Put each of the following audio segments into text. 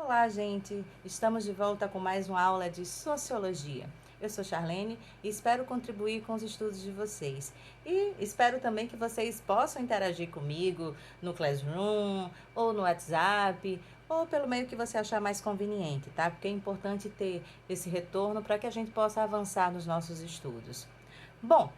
Olá, gente! Estamos de volta com mais uma aula de Sociologia. Eu sou Charlene e espero contribuir com os estudos de vocês. E espero também que vocês possam interagir comigo no Classroom, ou no WhatsApp, ou pelo meio que você achar mais conveniente, tá? Porque é importante ter esse retorno para que a gente possa avançar nos nossos estudos. Bom,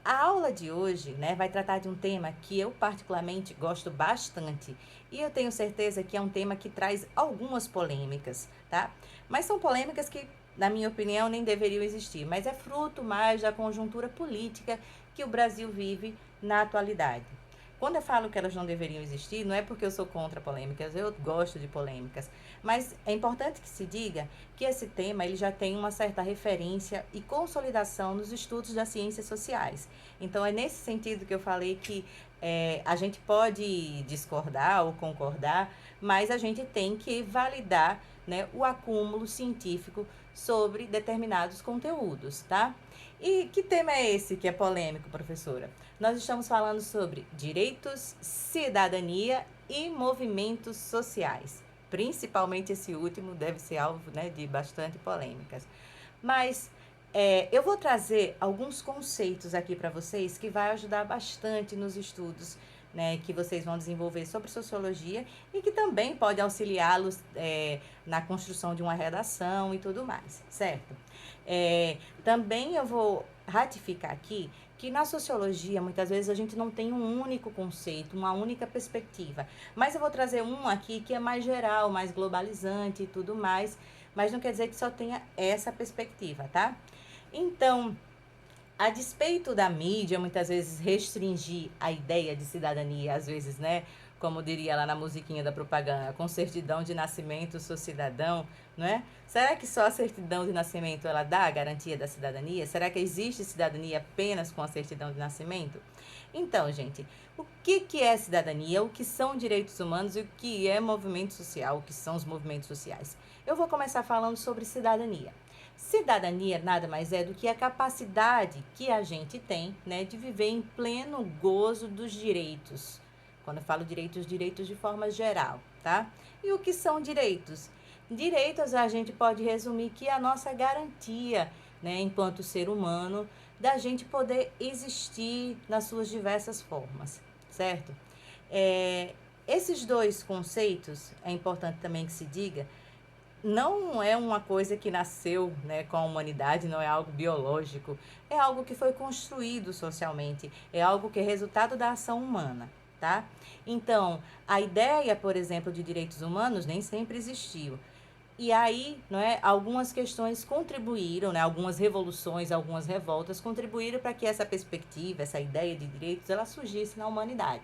a aula de hoje, né, vai tratar de um tema que eu particularmente gosto bastante e eu tenho certeza que é um tema que traz algumas polêmicas, tá? Mas são polêmicas que, na minha opinião, nem deveriam existir, mas é fruto mais da conjuntura política que o Brasil vive na atualidade. Quando eu falo que elas não deveriam existir, não é porque eu sou contra polêmicas, eu gosto de polêmicas, mas é importante que se diga que esse tema ele já tem uma certa referência e consolidação nos estudos das ciências sociais. Então é nesse sentido que eu falei que a gente pode discordar ou concordar, mas a gente tem que validar, né, o acúmulo científico sobre determinados conteúdos, tá? E que tema é esse que é polêmico, professora? Nós estamos falando sobre direitos, cidadania e movimentos sociais. Principalmente esse último deve ser alvo, né, de bastante polêmicas. Mas eu vou trazer alguns conceitos aqui para vocês que vai ajudar bastante nos estudos, né, que vocês vão desenvolver sobre sociologia e que também pode auxiliá-los na construção de uma redação e tudo mais, certo? Também eu vou ratificar aqui que na sociologia, muitas vezes, a gente não tem um único conceito, uma única perspectiva. Mas eu vou trazer um aqui que é mais geral, mais globalizante e tudo mais, mas não quer dizer que só tenha essa perspectiva, tá? Então, a despeito da mídia, muitas vezes, restringir a ideia de cidadania, às vezes, né? Como diria lá na musiquinha da propaganda, com certidão de nascimento, sou cidadão, não é? Será que só a certidão de nascimento ela dá a garantia da cidadania? Será que existe cidadania apenas com a certidão de nascimento? Então, gente, o que é cidadania? O que são direitos humanos e o que é movimento social? O que são os movimentos sociais? Eu vou começar falando sobre cidadania. Cidadania nada mais é do que a capacidade que a gente tem, né, de viver em pleno gozo dos direitos. Quando eu falo direitos, direitos de forma geral, tá? E o que são direitos? Direitos a gente pode resumir que é a nossa garantia, né, enquanto ser humano, da gente poder existir nas suas diversas formas, certo? Esses dois conceitos, é importante também que se diga, não é uma coisa que nasceu, né, com a humanidade, não é algo biológico, é algo que foi construído socialmente, é algo que é resultado da ação humana, tá? Então, a ideia, por exemplo, de direitos humanos nem sempre existiu. E aí, não é, algumas questões contribuíram, né, algumas revoluções, algumas revoltas contribuíram para que essa perspectiva, essa ideia de direitos, ela surgisse na humanidade.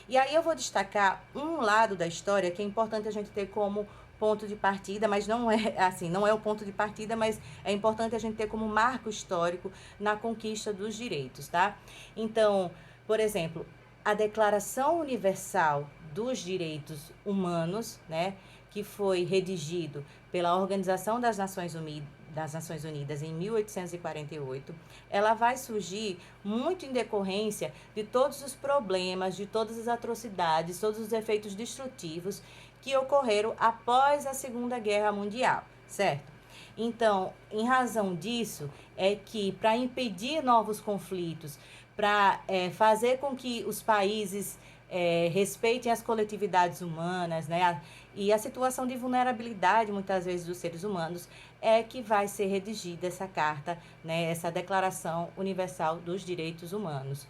E aí eu vou destacar um lado da história que é importante a gente ter como ponto de partida, mas não é assim, não é o ponto de partida, mas é importante a gente ter como marco histórico na conquista dos direitos, tá? Então, por exemplo, a Declaração Universal dos Direitos Humanos, né, que foi redigido pela Organização das Nações Unidas em 1848, ela vai surgir muito em decorrência de todos os problemas, de todas as atrocidades, todos os efeitos destrutivos que ocorreram após a Segunda Guerra Mundial, certo? Então, em razão disso, é que para impedir novos conflitos, para fazer com que os países respeitem as coletividades humanas, né? E a situação de vulnerabilidade, muitas vezes, dos seres humanos, é que vai ser redigida essa carta, né? Essa Declaração Universal dos Direitos Humanos.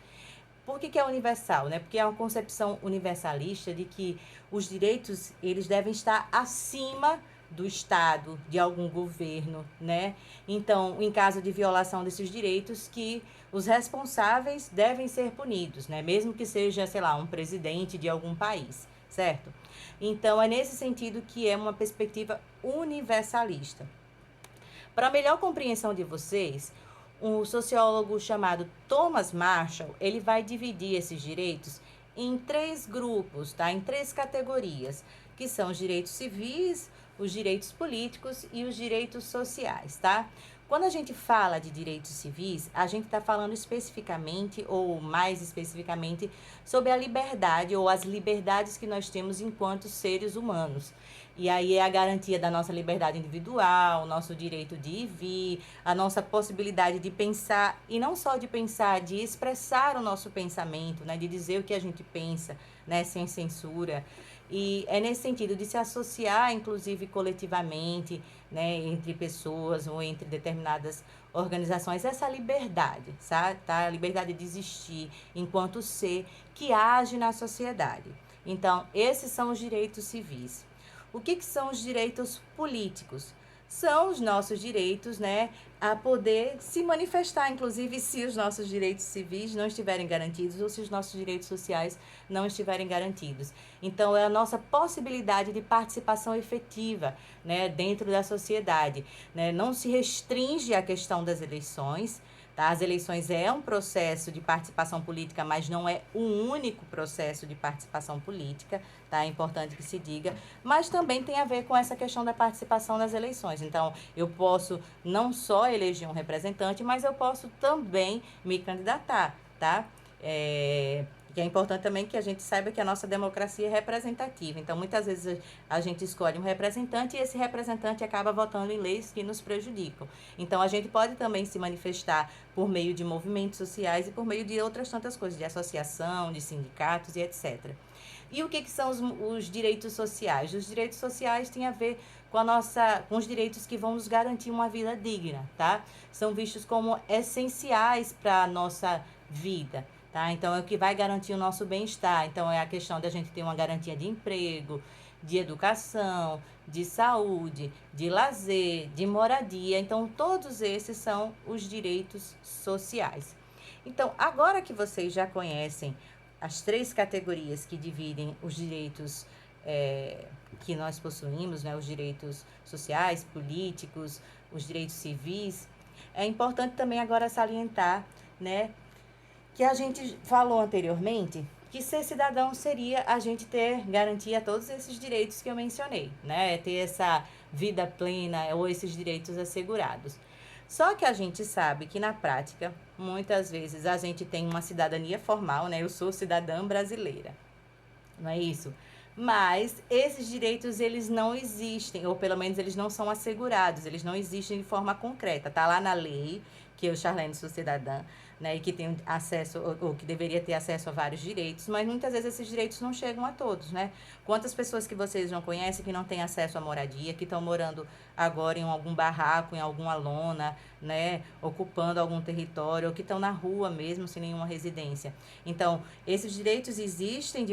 Por que é universal, né? Porque é uma concepção universalista de que os direitos, eles devem estar acima do Estado, de algum governo, né? Então, em caso de violação desses direitos, que os responsáveis devem ser punidos, né? Mesmo que seja, sei lá, um presidente de algum país, certo? Então, é nesse sentido que é uma perspectiva universalista. Para melhor compreensão de vocês, um sociólogo chamado Thomas Marshall, ele vai dividir esses direitos em três grupos, tá? Em três categorias, que são os direitos civis, os direitos políticos e os direitos sociais, tá? Quando a gente fala de direitos civis, a gente está falando especificamente, ou mais especificamente, sobre a liberdade ou as liberdades que nós temos enquanto seres humanos. E aí é a garantia da nossa liberdade individual, nosso direito de ir e vir, a nossa possibilidade de pensar, e não só de pensar, de expressar o nosso pensamento, né, de dizer o que a gente pensa, né, sem censura. E é nesse sentido de se associar, inclusive coletivamente, né, entre pessoas ou entre determinadas organizações, essa liberdade, sabe? Tá? A liberdade de existir enquanto ser que age na sociedade. Então, esses são os direitos civis. O que são os direitos políticos? São os nossos direitos, né, a poder se manifestar, inclusive se os nossos direitos civis não estiverem garantidos ou se os nossos direitos sociais não estiverem garantidos. Então, é a nossa possibilidade de participação efetiva, né, dentro da sociedade, né? Não se restringe à questão das eleições. Tá? As eleições é um processo de participação política, mas não é o único processo de participação política, tá? É importante que se diga, mas também tem a ver com essa questão da participação nas eleições. Então, eu posso não só eleger um representante, mas eu posso também me candidatar, tá? Que é importante também que a gente saiba que a nossa democracia é representativa. Então, muitas vezes a gente escolhe um representante e esse representante acaba votando em leis que nos prejudicam. Então, a gente pode também se manifestar por meio de movimentos sociais e por meio de outras tantas coisas, de associação, de sindicatos e etc. E o que são os direitos sociais? Os direitos sociais têm a ver com os direitos que vão nos garantir uma vida digna, tá? São vistos como essenciais para a nossa vida. Tá? Então, é o que vai garantir o nosso bem-estar. Então, é a questão da gente ter uma garantia de emprego, de educação, de saúde, de lazer, de moradia. Então, todos esses são os direitos sociais. Então, agora que vocês já conhecem as 3 categorias que dividem os direitos que nós possuímos, né? Os direitos sociais, políticos, os direitos civis, é importante também agora salientar, né, que a gente falou anteriormente, que ser cidadão seria a gente ter garantia a todos esses direitos que eu mencionei, né? Ter essa vida plena ou esses direitos assegurados. Só que a gente sabe que na prática, muitas vezes a gente tem uma cidadania formal, né? Eu sou cidadã brasileira, não é isso? Mas esses direitos, eles não existem, ou pelo menos eles não são assegurados, eles não existem de forma concreta. Tá lá na lei, que eu, Charlene, sou cidadã, né, e que tem acesso, ou que deveria ter acesso a vários direitos, mas muitas vezes esses direitos não chegam a todos, né? Quantas pessoas que vocês não conhecem que não têm acesso à moradia, que estão morando agora em algum barraco, em alguma lona, né, ocupando algum território, ou que estão na rua mesmo, sem nenhuma residência. Então, esses direitos existem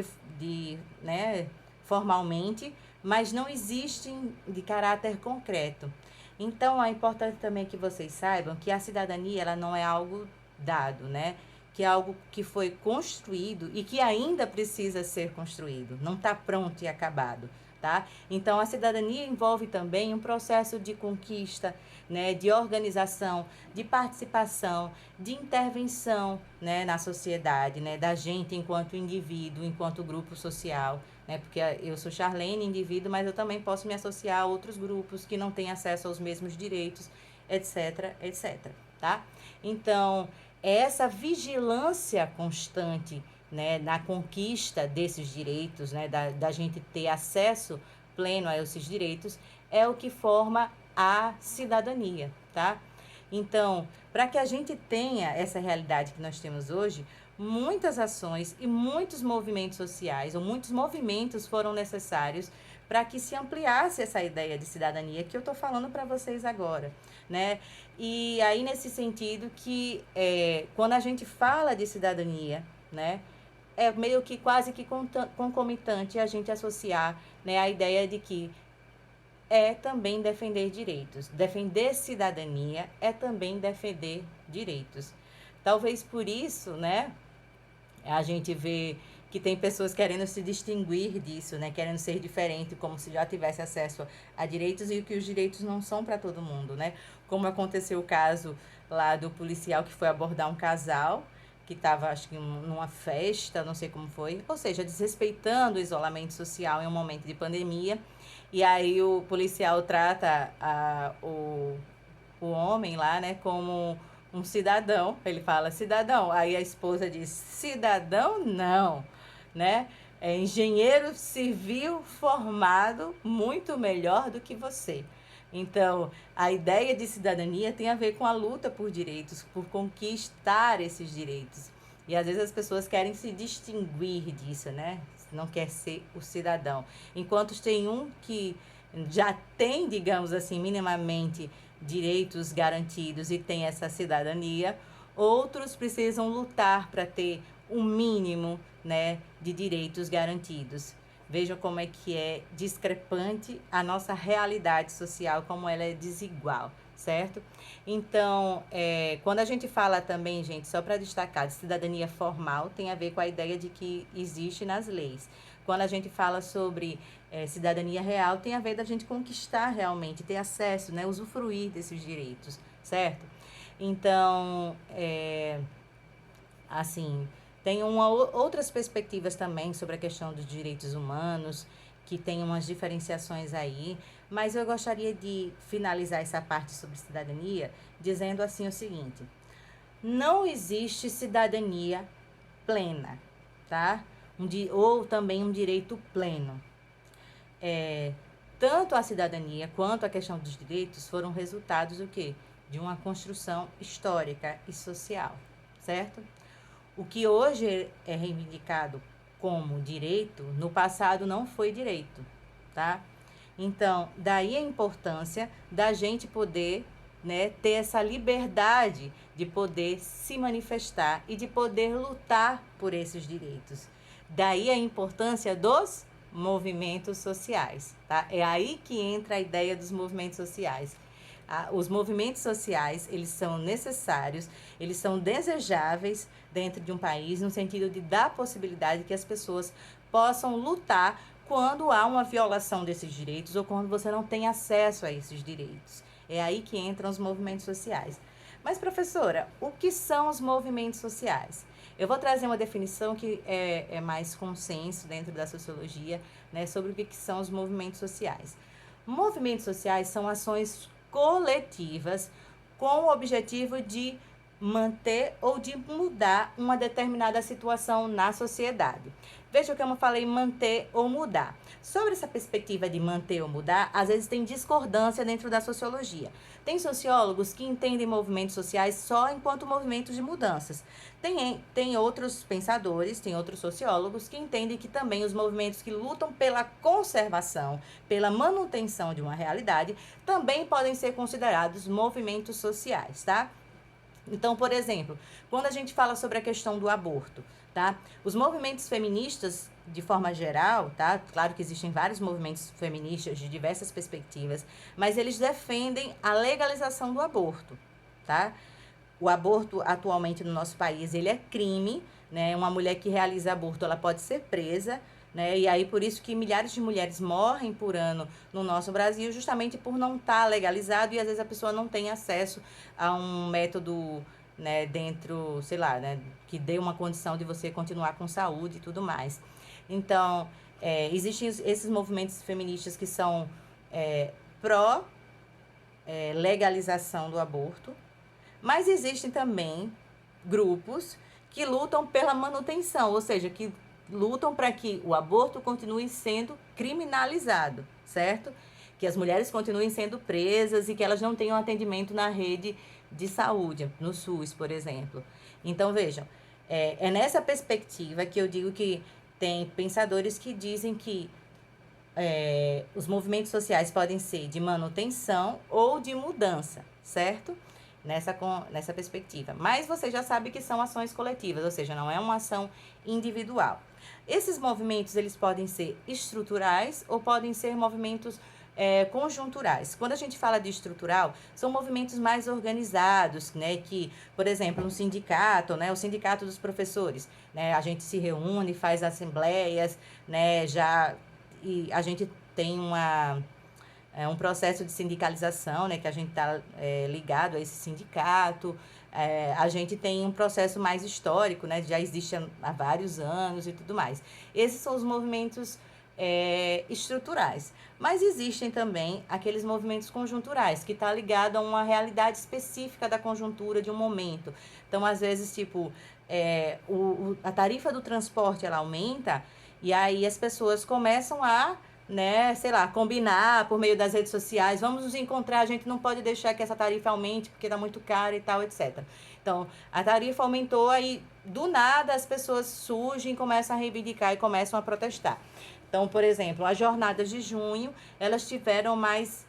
né, formalmente, mas não existem de caráter concreto. Então, é importante também que vocês saibam que a cidadania, ela não é algo dado, né? Que é algo que foi construído e que ainda precisa ser construído, não está pronto e acabado, tá? Então, a cidadania envolve também um processo de conquista, né, de organização, de participação, de intervenção, né, na sociedade, né, da gente enquanto indivíduo, enquanto grupo social, né, porque eu sou Charlene, indivíduo, mas eu também posso me associar a outros grupos que não têm acesso aos mesmos direitos, etc, etc, tá? Então, essa vigilância constante, né, na conquista desses direitos, né, da gente ter acesso pleno a esses direitos, é o que forma a cidadania, tá? Então, para que a gente tenha essa realidade que nós temos hoje, muitas ações e muitos movimentos sociais, ou muitos movimentos foram necessários para que se ampliasse essa ideia de cidadania que eu estou falando para vocês agora, né? E aí, nesse sentido que quando a gente fala de cidadania, né, é meio que quase que concomitante a gente associar, né, a ideia de que é também defender direitos. Defender cidadania é também defender direitos. Talvez por isso, né, a gente vê que tem pessoas querendo se distinguir disso, né, querendo ser diferente, como se já tivesse acesso a direitos e que os direitos não são para todo mundo, né? Como aconteceu o caso lá do policial que foi abordar um casal que estava, acho que numa festa, não sei como foi, ou seja, desrespeitando o isolamento social em um momento de pandemia. E aí o policial trata o homem lá, né, como um cidadão. Ele fala, cidadão. Aí a esposa diz, cidadão não, né? engenheiro civil formado muito melhor do que você. Então, a ideia de cidadania tem a ver com a luta por direitos, por conquistar esses direitos. E às vezes as pessoas querem se distinguir disso, né? Não quer ser o cidadão. Enquanto tem um que já tem, digamos assim, minimamente direitos garantidos e tem essa cidadania, outros precisam lutar para ter um mínimo, né, de direitos garantidos. Vejam como é que é discrepante a nossa realidade social, como ela é desigual, certo? Então, quando a gente fala também, gente, só para destacar, de cidadania formal, tem a ver com a ideia de que existe nas leis. Quando a gente fala sobre cidadania real, tem a ver da gente conquistar realmente, ter acesso, né, usufruir desses direitos, certo? Então, assim, tem outras perspectivas também sobre a questão dos direitos humanos, que tem umas diferenciações aí, mas eu gostaria de finalizar essa parte sobre cidadania dizendo assim o seguinte: não existe cidadania plena, tá? Ou também um direito pleno. Tanto a cidadania quanto a questão dos direitos foram resultados do quê? De uma construção histórica e social, certo? O que hoje é reivindicado como direito, no passado não foi direito, tá? Então, daí a importância da gente poder, né, ter essa liberdade de poder se manifestar e de poder lutar por esses direitos. Daí a importância dos movimentos sociais, tá? É aí que entra a ideia dos movimentos sociais. Os movimentos sociais, eles são necessários, eles são desejáveis dentro de um país, no sentido de dar possibilidade que as pessoas possam lutar quando há uma violação desses direitos ou quando você não tem acesso a esses direitos. É aí que entram os movimentos sociais. Mas, professora, o que são os movimentos sociais? Eu vou trazer uma definição que é mais consenso dentro da sociologia, né, sobre o que são os movimentos sociais. Movimentos sociais são ações coletivas com o objetivo de manter ou de mudar uma determinada situação na sociedade. Veja que eu falei manter ou mudar. Sobre essa perspectiva de manter ou mudar, às vezes tem discordância dentro da sociologia. Tem sociólogos que entendem movimentos sociais só enquanto movimentos de mudanças. Tem outros pensadores, tem outros sociólogos que entendem que também os movimentos que lutam pela conservação, pela manutenção de uma realidade, também podem ser considerados movimentos sociais, tá? Então, por exemplo, quando a gente fala sobre a questão do aborto, tá? Os movimentos feministas, de forma geral, tá? Claro que existem vários movimentos feministas de diversas perspectivas, mas eles defendem a legalização do aborto, tá? O aborto atualmente no nosso país, ele é crime, né? Uma mulher que realiza aborto, ela pode ser presa, né? E aí por isso que milhares de mulheres morrem por ano no nosso Brasil, justamente por não estar legalizado e às vezes a pessoa não tem acesso a um método, né, dentro, sei lá, né, que dê uma condição de você continuar com saúde e tudo mais. Então, existem esses movimentos feministas que são pró legalização do aborto, mas existem também grupos que lutam pela manutenção, ou seja, que lutam para que o aborto continue sendo criminalizado, certo? Que as mulheres continuem sendo presas e que elas não tenham atendimento na rede de saúde, no SUS, por exemplo. Então, vejam, é nessa perspectiva que eu digo que tem pensadores que dizem que os movimentos sociais podem ser de manutenção ou de mudança, certo? Nessa perspectiva. Mas você já sabe que são ações coletivas, ou seja, não é uma ação individual. Esses movimentos, eles podem ser estruturais ou podem ser movimentos conjunturais. Quando a gente fala de estrutural, são movimentos mais organizados, né? Que, por exemplo, um sindicato, né? O sindicato dos professores, né? A gente se reúne, faz assembleias, né? E a gente tem um processo de sindicalização, né, que a gente está ligado a esse sindicato. A gente tem um processo mais histórico, né, já existe há vários anos e tudo mais. Esses são os movimentos estruturais. Mas existem também aqueles movimentos conjunturais, que está ligado a uma realidade específica da conjuntura de um momento. Então, às vezes, tipo, a tarifa do transporte, ela aumenta E aí as pessoas começam a, né, sei lá, combinar por meio das redes sociais, vamos nos encontrar, a gente não pode deixar que essa tarifa aumente porque tá muito cara e tal, etc. Então, a tarifa aumentou, aí do nada as pessoas surgem, começam a reivindicar e começam a protestar. Então, por exemplo, as jornadas de junho, elas tiveram mais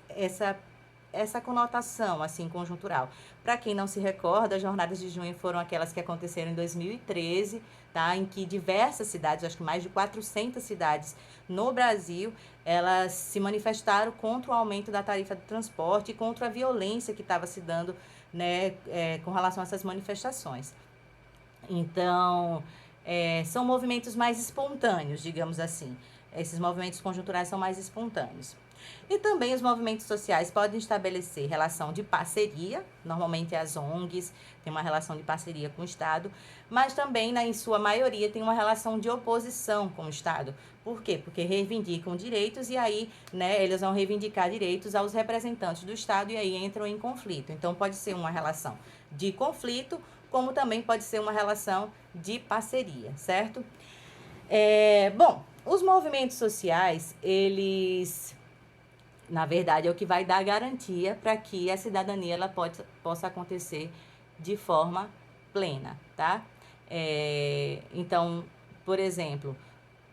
essa conotação assim conjuntural. Para quem não se recorda, as jornadas de junho foram aquelas que aconteceram em 2013, tá? Em que diversas cidades, acho que mais de 400 cidades no Brasil, elas se manifestaram contra o aumento da tarifa do transporte e contra a violência que estava se dando, né, com relação a essas manifestações. Então, são movimentos mais espontâneos, digamos assim. Esses movimentos conjunturais são mais espontâneos. E também os movimentos sociais podem estabelecer relação de parceria, normalmente as ONGs têm uma relação de parceria com o Estado, mas também, em sua maioria, tem uma relação de oposição com o Estado. Por quê? Porque reivindicam direitos e aí, né, eles vão reivindicar direitos aos representantes do Estado e aí entram em conflito. Então, pode ser uma relação de conflito, como também pode ser uma relação de parceria, certo? Bom, os movimentos sociais, eles, na verdade, é o que vai dar garantia para que a cidadania ela possa acontecer de forma plena, tá? Então, por exemplo,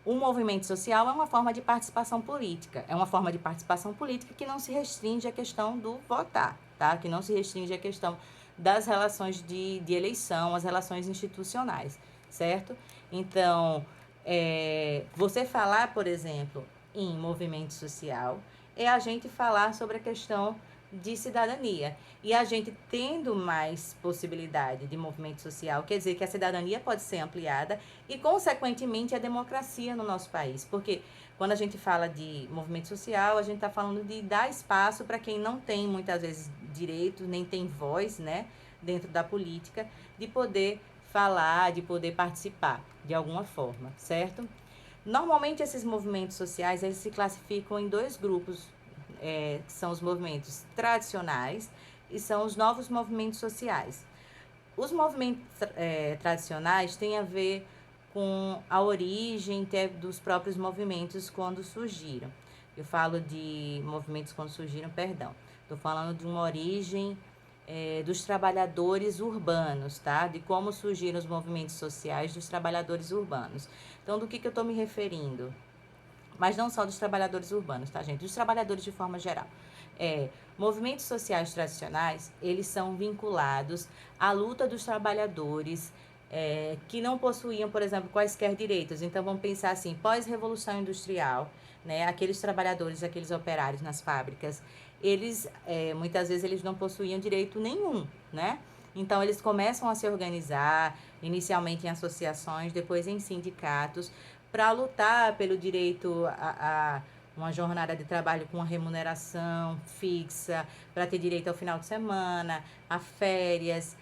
o movimento social é uma forma de participação política. É uma forma de participação política que não se restringe à questão do votar, tá? Que não se restringe à questão das relações de eleição, as relações institucionais, certo? Então, você falar, por exemplo, em movimento social, é a gente falar sobre a questão de cidadania. E a gente tendo mais possibilidade de movimento social, quer dizer que a cidadania pode ser ampliada e, consequentemente, a democracia no nosso país. Porque quando a gente fala de movimento social, a gente está falando de dar espaço para quem não tem, muitas vezes, direito, nem tem voz, né, dentro da política, de poder falar, de poder participar de alguma forma, certo? Normalmente, esses movimentos sociais, eles se classificam em dois grupos, que são os movimentos tradicionais e são os novos movimentos sociais. Os movimentos tradicionais têm a ver com a origem dos próprios movimentos quando surgiram. Eu falo de movimentos quando surgiram, perdão. Estou falando de uma origem dos trabalhadores urbanos, tá? De como surgiram os movimentos sociais dos trabalhadores urbanos. Então, do que eu estou me referindo? Mas não só dos trabalhadores urbanos, tá, gente? Dos trabalhadores de forma geral. Movimentos sociais tradicionais, eles são vinculados à luta dos trabalhadores que não possuíam, por exemplo, quaisquer direitos. Então, vamos pensar assim, pós-revolução industrial, né, aqueles trabalhadores, aqueles operários nas fábricas, eles, muitas vezes, eles não possuíam direito nenhum, né? Então, eles começam a se organizar, inicialmente em associações, depois em sindicatos, para lutar pelo direito a uma jornada de trabalho com uma remuneração fixa, para ter direito ao final de semana, a férias,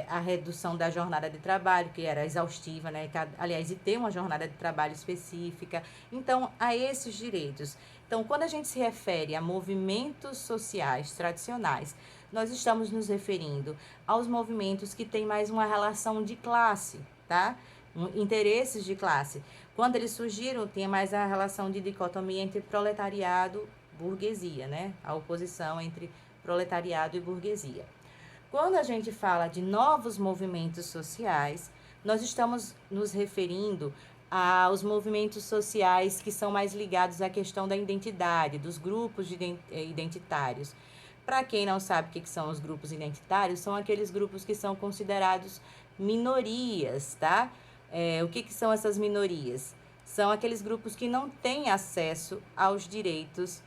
a redução da jornada de trabalho, que era exaustiva, né? Aliás, e ter uma jornada de trabalho específica. Então, a esses direitos. Então, quando a gente se refere a movimentos sociais tradicionais, nós estamos nos referindo aos movimentos que têm mais uma relação de classe, tá? Interesses de classe. Quando eles surgiram, tinha mais a relação de dicotomia entre proletariado e burguesia, né? A oposição entre proletariado e burguesia. Quando a gente fala de novos movimentos sociais, nós estamos nos referindo aos movimentos sociais que são mais ligados à questão da identidade, dos grupos identitários. Para quem não sabe o que são os grupos identitários, são aqueles grupos que são considerados minorias, tá? O que são essas minorias? São aqueles grupos que não têm acesso aos direitos,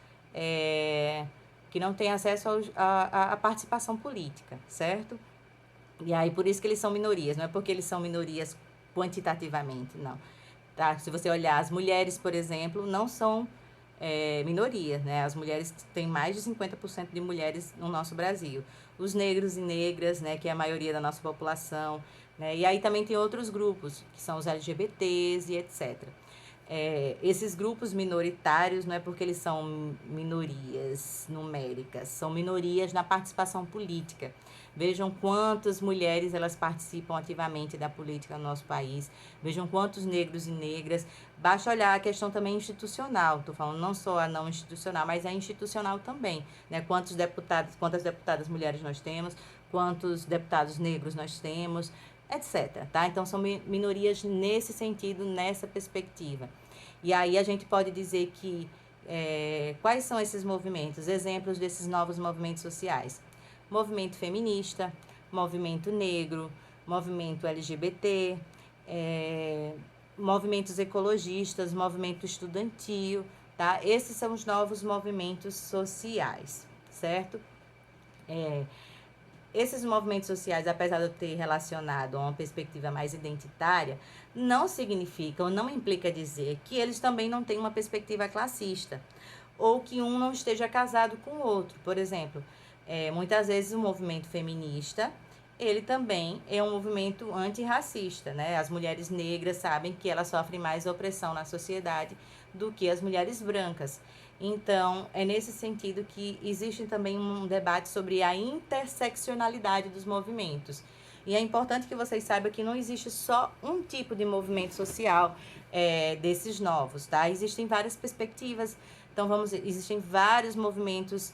que não têm acesso à participação política, certo? E aí, por isso que eles são minorias, não é porque eles são minorias quantitativamente, não. Tá? Se você olhar, as mulheres, por exemplo, não são minorias, né? As mulheres têm mais de 50% de mulheres no nosso Brasil. Os negros e negras, né, que é a maioria da nossa população, né? E aí também tem outros grupos, que são os LGBTs e etc. esses grupos minoritários não é porque eles são minorias numéricas, são minorias na participação política. Vejam quantas mulheres elas participam ativamente da política no nosso país. Vejam quantos negros e negras. Basta olhar a questão também institucional. Estou falando não só a não institucional, mas a institucional também. Né? Quantas deputadas mulheres nós temos, quantos deputados negros nós temos, etc. Tá? Então, são minorias nesse sentido, nessa perspectiva. E aí a gente pode dizer que quais são esses movimentos, exemplos desses novos movimentos sociais? Movimento feminista, movimento negro, movimento LGBT, movimentos ecologistas, movimento estudantil, tá? Esses são os novos movimentos sociais, certo? Esses movimentos sociais, apesar de eu ter relacionado a uma perspectiva mais identitária, não significam, não implica dizer que eles também não têm uma perspectiva classista, ou que um não esteja casado com o outro. Por exemplo, muitas vezes o movimento feminista, ele também é um movimento antirracista, né? As mulheres negras sabem que elas sofrem mais opressão na sociedade do que as mulheres brancas. Então, é nesse sentido que existe também um debate sobre a interseccionalidade dos movimentos. E é importante que vocês saibam que não existe só um tipo de movimento social desses novos, tá? Existem várias perspectivas. Então, existem vários movimentos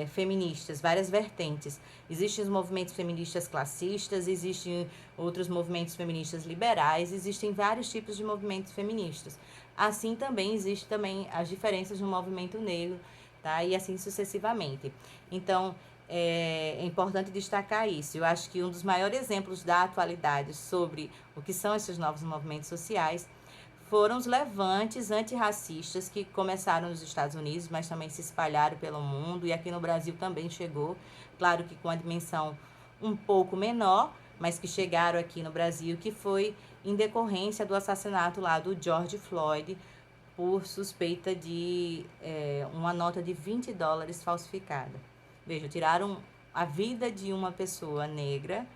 feministas, várias vertentes. Existem os movimentos feministas classistas, existem outros movimentos feministas liberais, existem vários tipos de movimentos feministas. Assim também existe também as diferenças no movimento negro, tá? E assim sucessivamente. Então, é importante destacar isso. Eu acho que um dos maiores exemplos da atualidade sobre o que são esses novos movimentos sociais foram os levantes antirracistas que começaram nos Estados Unidos, mas também se espalharam pelo mundo, e aqui no Brasil também chegou, claro que com a dimensão um pouco menor, mas que chegaram aqui no Brasil, que foi em decorrência do assassinato lá do George Floyd, por suspeita de uma nota de $20 falsificada. Veja, tiraram a vida de uma pessoa negra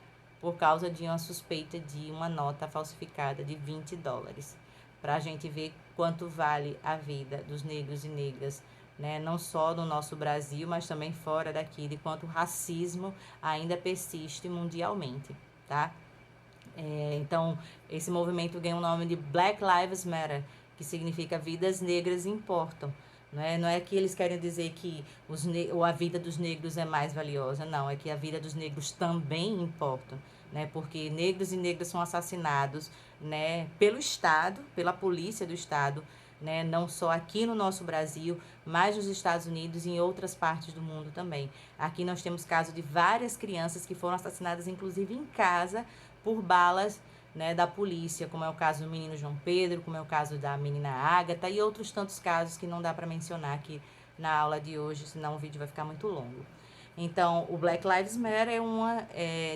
por causa de uma suspeita de uma nota falsificada de $20. Para a gente ver quanto vale a vida dos negros e negras, né? Não só no nosso Brasil, mas também fora daqui, de quanto o racismo ainda persiste mundialmente, tá? Então, esse movimento ganha o nome de Black Lives Matter, que significa vidas negras importam. Não é que eles querem dizer que a vida dos negros é mais valiosa, não, é que a vida dos negros também importa, né? Porque negros e negras são assassinados, né, pelo Estado, pela polícia do Estado, né, não só aqui no nosso Brasil, mas nos Estados Unidos e em outras partes do mundo também. Aqui nós temos caso de várias crianças que foram assassinadas, inclusive em casa, por balas, né, da polícia, como é o caso do menino João Pedro, como é o caso da menina Ágata e outros tantos casos que não dá para mencionar aqui na aula de hoje, senão o vídeo vai ficar muito longo. Então, o Black Lives Matter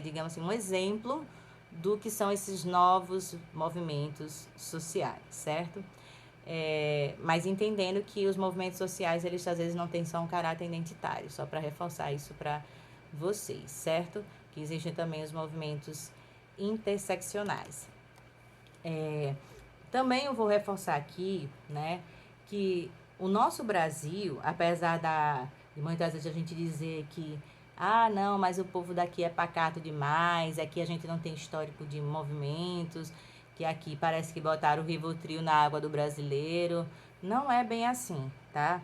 digamos assim, um exemplo do que são esses novos movimentos sociais, certo? Mas entendendo que os movimentos sociais, eles às vezes não têm só um caráter identitário, só para reforçar isso para vocês, certo? Que existem também os movimentos interseccionais. Também eu vou reforçar aqui, né, que o nosso Brasil, apesar de muitas vezes a gente dizer que não, mas o povo daqui é pacato demais, aqui a gente não tem histórico de movimentos, que aqui parece que botaram o Rivotril na água do brasileiro. Não é bem assim, tá?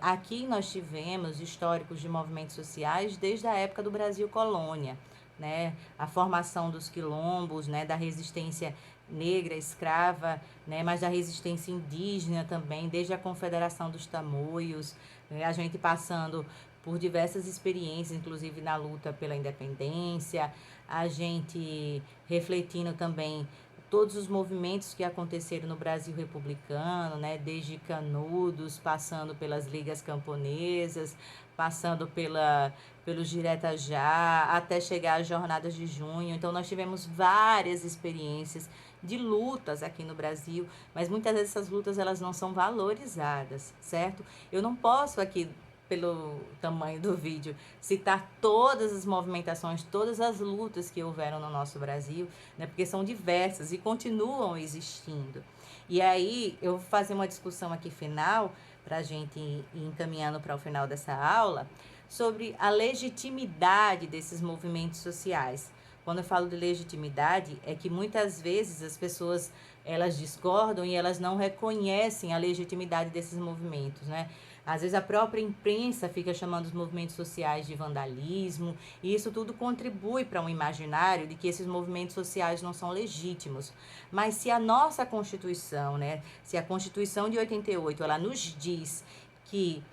Aqui nós tivemos históricos de movimentos sociais desde a época do Brasil colônia, né? A formação dos quilombos, né? Da resistência negra, escrava, né? Mas da resistência indígena também, desde a Confederação dos Tamoios, né? A gente passando por diversas experiências, inclusive na luta pela independência, a gente refletindo também todos os movimentos que aconteceram no Brasil republicano, né? Desde Canudos, passando pelas ligas camponesas, passando pelos Direta Já, até chegar às Jornadas de Junho. Então, nós tivemos várias experiências de lutas aqui no Brasil, mas muitas vezes essas lutas elas não são valorizadas, certo? Eu não posso aqui pelo tamanho do vídeo, citar todas as movimentações, todas as lutas que houveram no nosso Brasil, né? Porque são diversas e continuam existindo. E aí eu vou fazer uma discussão aqui final, para a gente ir encaminhando para o final dessa aula, sobre a legitimidade desses movimentos sociais. Quando eu falo de legitimidade, é que muitas vezes as pessoas, elas discordam e elas não reconhecem a legitimidade desses movimentos, né? Às vezes a própria imprensa fica chamando os movimentos sociais de vandalismo, e isso tudo contribui para um imaginário de que esses movimentos sociais não são legítimos. Mas se a nossa Constituição, né, se a Constituição de 88, ela nos diz que,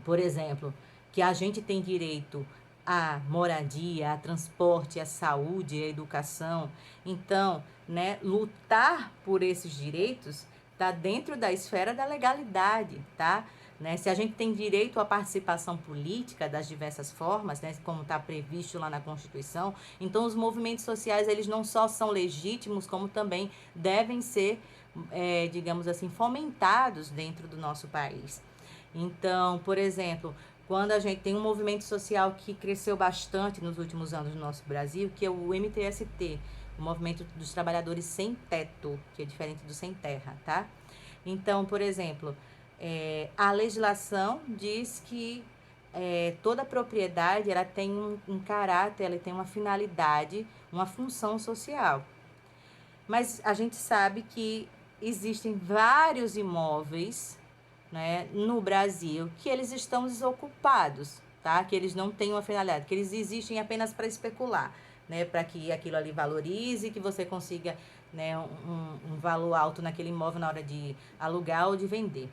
por exemplo, que a gente tem direito à moradia, a transporte, à saúde, à educação, então, né, lutar por esses direitos está dentro da esfera da legalidade, tá? Né? Se a gente tem direito à participação política das diversas formas, né, como está previsto lá na Constituição, então os movimentos sociais, eles não só são legítimos, como também devem ser, digamos assim, fomentados dentro do nosso país. Então, por exemplo, quando a gente tem um movimento social que cresceu bastante nos últimos anos no nosso Brasil, que é o MTST, o Movimento dos Trabalhadores Sem Teto, que é diferente do sem terra, tá? Então, por exemplo, a legislação diz que toda propriedade, ela tem um caráter, ela tem uma finalidade, uma função social. Mas a gente sabe que existem vários imóveis, né, no Brasil, que eles estão desocupados, tá? Que eles não têm uma finalidade, que eles existem apenas para especular, né? Para que aquilo ali valorize, que você consiga, né, um valor alto naquele imóvel na hora de alugar ou de vender.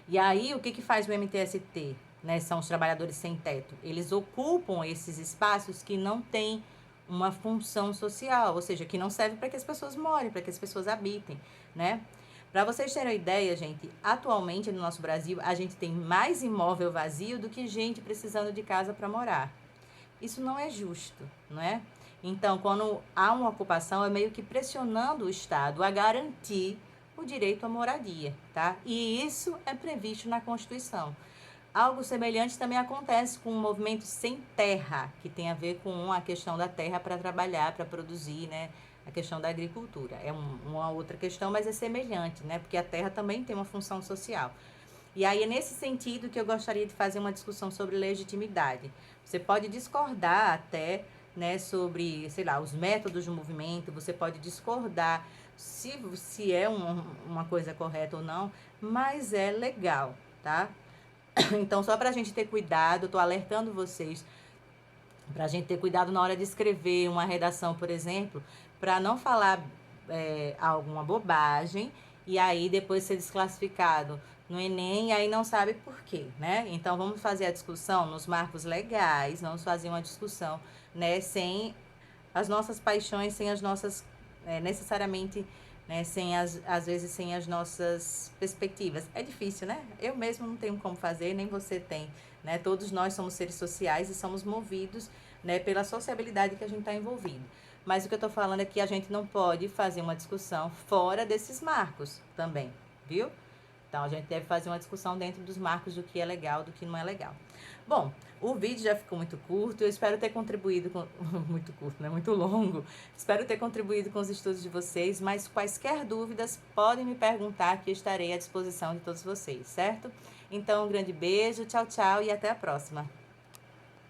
E aí, o que faz o MTST? Né? São os trabalhadores sem teto. Eles ocupam esses espaços que não têm uma função social, ou seja, que não serve para que as pessoas morem, para que as pessoas habitem, né? Para vocês terem uma ideia, gente, atualmente no nosso Brasil, a gente tem mais imóvel vazio do que gente precisando de casa para morar. Isso não é justo, não é? Então, quando há uma ocupação, é meio que pressionando o Estado a garantir o direito à moradia, tá? E isso é previsto na Constituição. Algo semelhante também acontece com o movimento sem terra, que tem a ver com a questão da terra para trabalhar, para produzir, né? A questão da agricultura. É uma outra questão, mas é semelhante, né? Porque a terra também tem uma função social. E aí é nesse sentido que eu gostaria de fazer uma discussão sobre legitimidade. Você pode discordar até, né, sobre, sei lá, os métodos do movimento, você pode discordar se é uma coisa correta ou não, mas é legal, tá? Então, só para a gente ter cuidado, eu tô alertando vocês para a gente ter cuidado na hora de escrever uma redação, por exemplo, para não falar alguma bobagem e aí depois ser desclassificado no Enem e aí não sabe por quê, né? Então vamos fazer a discussão nos marcos legais, vamos fazer uma discussão, né, sem as nossas paixões, sem as nossas, necessariamente, né, às vezes sem as nossas perspectivas. É difícil, né? Eu mesmo não tenho como fazer, nem você tem, né? Todos nós somos seres sociais e somos movidos, né, pela sociabilidade que a gente está envolvido. Mas o que eu estou falando é que a gente não pode fazer uma discussão fora desses marcos também, viu? Então, a gente deve fazer uma discussão dentro dos marcos do que é legal, do que não é legal. Bom, o vídeo já ficou muito curto, eu espero ter contribuído com... muito curto, né? Muito longo. Espero ter contribuído com os estudos de vocês, mas quaisquer dúvidas, podem me perguntar que eu estarei à disposição de todos vocês, certo? Então, um grande beijo, tchau, tchau e até a próxima.